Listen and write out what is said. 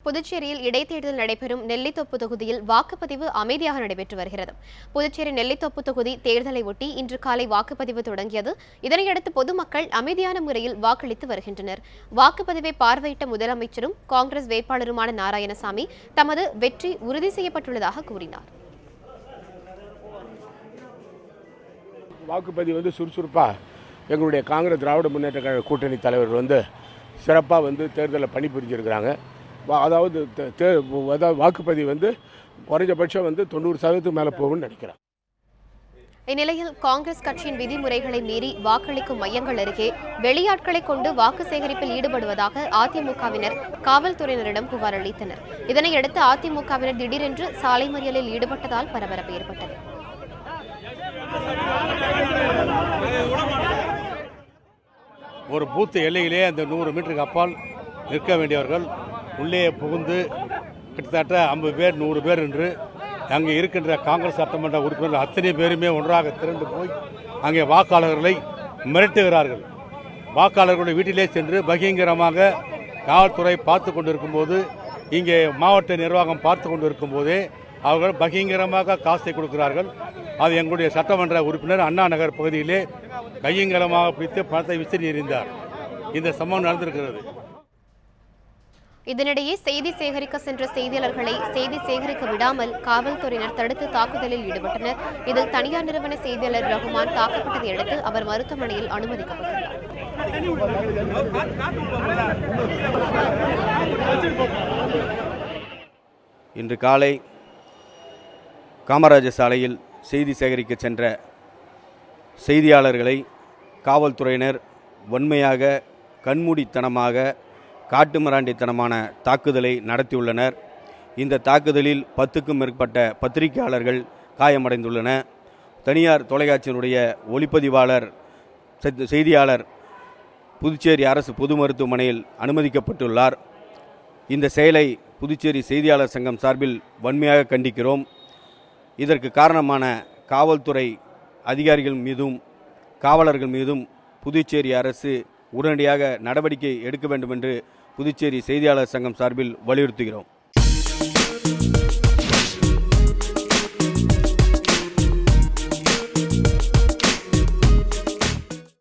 புதுச்சேரியில் இடைத்தேர்தல் நடைபெறும் நெல்லித்தோப்பு தொகுதியில் வாக்குப்பதிவு அமைதியாக நடைபெற்று வருகிறது. புதுச்சேரி நெல்லித்தோப்பு தொகுதி தேர்தலை ஒட்டி இன்று காலை வாக்குப்பதிவு தொடங்கியது. இதனையடுத்து பொதுமக்கள் அமைதியான முறையில் வாக்களித்து வருகின்றனர். வாக்குப்பதிவை பார்வையிட்ட முதலமைச்சரும் காங்கிரஸ் வேட்பாளருமான நாராயணசாமி தமது வெற்றி உறுதி செய்யப்பட்டுள்ளதாக கூறினார். வாக்குப்பதிவு சுறுசுறுப்பாக எங்களுடைய காங்கிரஸ் திராவிட முன்னேற்ற கழக கூட்டணி தலைவர்கள் சிறப்பாக தேர்தலில் பணிபுரிஞ்சிருக்கிறாங்க. அதாவது வாக்குப்பதிவு குறைஞ்சபட்சம் 90% மேலே போகும்னு நினைக்கிறேன். இந்நிலையில் காங்கிரஸ் கட்சியின் விதிமுறைகளை மீறி வாக்களிக்கும் மையங்கள் அருகே வெளியாட்களை கொண்டு வாக்கு சேகரிப்பில் ஈடுபடுவதாக அதிமுகவினர் காவல்துறையினரிடம் புகார் அளித்தனர். இதனையடுத்து அதிமுகவினர் திடீரென்று சாலை மறியலில் ஈடுபட்டதால் பரபரப்பு ஏற்பட்டது. ஒரு பூத்து எல்லையிலே அந்த 100 மீட்டருக்கு அப்பால் நிற்க வேண்டியவர்கள் உள்ளே புகுந்து கிட்டத்தட்ட 50 பேர் 100 பேர் என்று அங்கே இருக்கின்ற காங்கிரஸ் சட்டமன்ற உறுப்பினர்கள் அத்தனை பேருமே ஒன்றாக திரண்டு போய் அங்கே வாக்காளர்களை மிரட்டுகிறார்கள். வாக்காளர்களுடைய வீட்டிலே சென்று பகிரங்கமாக காவல்துறை பார்த்து கொண்டிருக்கும் போது, இங்கே மாவட்ட நிர்வாகம் பார்த்து கொண்டிருக்கும் போதே அவர்கள் பகிரங்கமாக காசை கொடுக்கிறார்கள். அது எங்களுடைய சட்டமன்ற உறுப்பினர் அண்ணா நகர் பகுதியிலே கையங்கலமாக பிடித்து பணத்தை விசிறி எறிந்தார். இந்த சம்பவம் நடந்திருக்கிறது. இதனிடையே செய்தி சேகரிக்க சென்ற செய்தியாளர்களை செய்தி சேகரிக்க விடாமல் காவல்துறையினர் தடுத்து தாக்குதலில் ஈடுபட்டனர். இதில் தனியார் நிறுவன செய்தியாளர் ரகுமான் தாக்கப்பட்டதை அடுத்து அவர் மருத்துவமனையில் அனுமதிக்கப்பட்டுள்ளார். இன்று காலை காமராஜர் சாலையில் செய்தி சேகரிக்க சென்ற செய்தியாளர்களை காவல்துறையினர் வன்மையாக கண்மூடித்தனமாக காட்டுமிராண்டித்தனமான தாக்குதலை நடத்தியுள்ளனர். இந்த தாக்குதலில் 10க்கும் மேற்பட்ட பத்திரிகையாளர்கள் காயமடைந்துள்ளனர். தனியார் தொலைக்காட்சியினுடைய ஒளிப்பதிவாளர் செய்தியாளர் புதுச்சேரி அரசு பொது மருத்துவமனையில் அனுமதிக்கப்பட்டுள்ளார். இந்த செயலை புதுச்சேரி செய்தியாளர் சங்கம் சார்பில் வன்மையாக கண்டிக்கிறோம். இதற்கு காரணமான காவல்துறை அதிகாரிகள் மீதும் காவலர்கள் மீதும் புதுச்சேரி அரசு உடனடியாக நடவடிக்கை எடுக்க வேண்டும் என்று புதுச்சேரி செய்தியாளர் சங்கம் சார்பில் வலியுறுத்துகிறோம்.